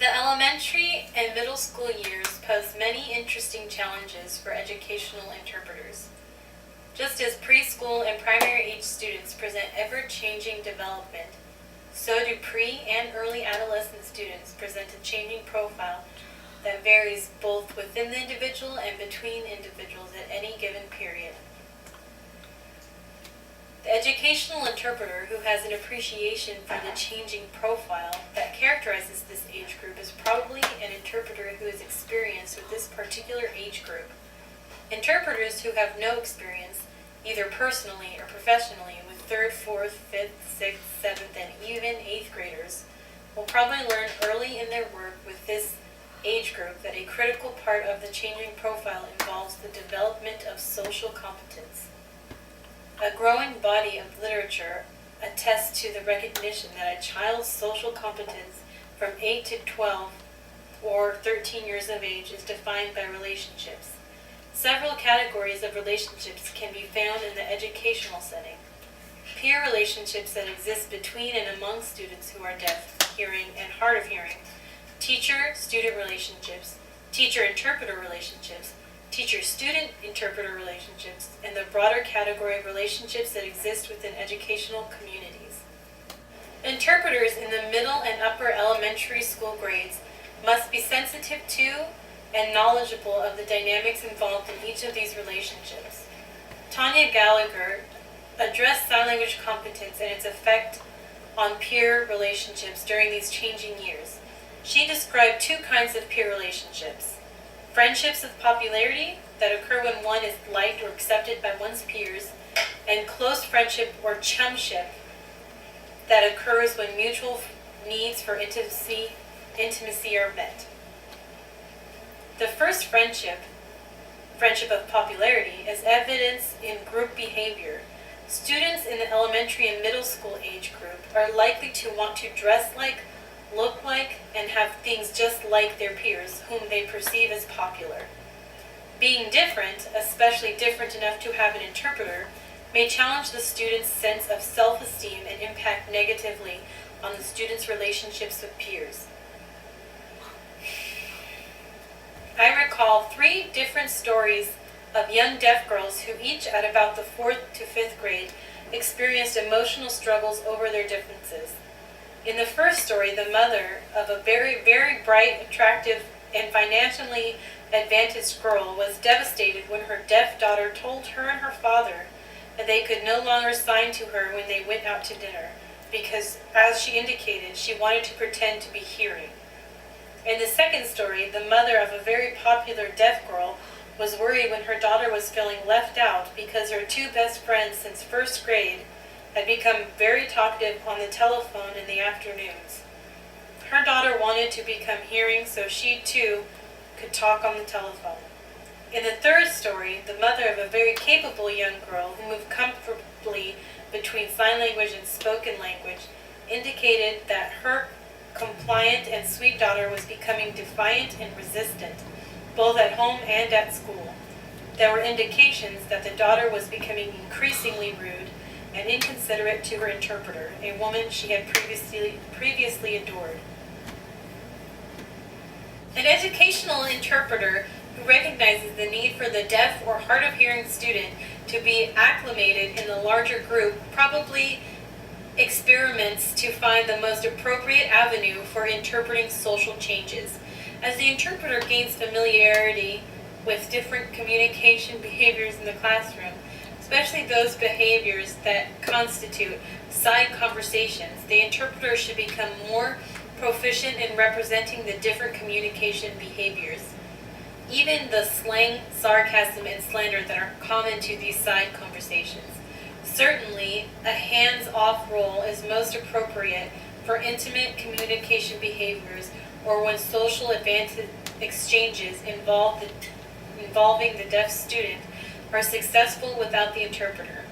The elementary and middle school years pose many interesting challenges for educational interpreters. Just as preschool and primary age students present ever-changing development, so do pre- and early adolescent students present a changing profile that varies both within the individual and between individuals at any given period. The educational interpreter who has an appreciation for the changing profile that characterizes this age group is probably an interpreter who is experienced with this particular age group. Interpreters who have no experience, either personally or professionally, with 3rd, 4th, 5th, 6th, 7th, and even 8th graders will probably learn early in their work with this age group that a critical part of the changing profile involves the development of social competence. A growing body of literature attests to the recognition that a child's social competence from 8 to 12 or 13 years of age is defined by relationships. Several categories of relationships can be found in the educational setting. Peer relationships that exist between and among students who are deaf, hearing, and hard of hearing. Teacher-student relationships, teacher-interpreter relationships, teacher-student-interpreter relationships, and the broader category of relationships that exist within educational communities. Interpreters in the middle and upper elementary school grades must be sensitive to and knowledgeable of the dynamics involved in each of these relationships. Tanya Gallagher addressed sign language competence and its effect on peer relationships during these changing years. She described two kinds of peer relationships: friendships of popularity that occur when one is liked or accepted by one's peers, and close friendship or chumship that occurs when mutual needs for intimacy are met. The first friendship of popularity, is evidenced in group behavior. Students in the elementary and middle school age group are likely to want to dress like, look like, and have things just like their peers, whom they perceive as popular. Being different, especially different enough to have an interpreter, may challenge the student's sense of self-esteem and impact negatively on the student's relationships with peers. I recall 3 different stories of young deaf girls who each at about the 4th to 5th grade experienced emotional struggles over their differences. In the first story, the mother of a very, very bright, attractive, and financially advantaged girl was devastated when her deaf daughter told her and her father that they could no longer sign to her when they went out to dinner, because, as she indicated, she wanted to pretend to be hearing. In the second story, the mother of a very popular deaf girl was worried when her daughter was feeling left out because her 2 best friends since 1st grade had become very talkative on the telephone in the afternoons. Her daughter wanted to become hearing so she too could talk on the telephone. In the third story, the mother of a very capable young girl who moved comfortably between sign language and spoken language indicated that her compliant and sweet daughter was becoming defiant and resistant, both at home and at school. There were indications that the daughter was becoming increasingly rude and inconsiderate to her interpreter, a woman she had previously adored. An educational interpreter who recognizes the need for the deaf or hard of hearing student to be acclimated in the larger group probably experiments to find the most appropriate avenue for interpreting social changes. As the interpreter gains familiarity with different communication behaviors in the classroom, especially those behaviors that constitute side conversations, the interpreter should become more proficient in representing the different communication behaviors, even the slang, sarcasm, and slander that are common to these side conversations. Certainly, a hands-off role is most appropriate for intimate communication behaviors or when social advantage exchanges involving the deaf student are successful without the interpreter.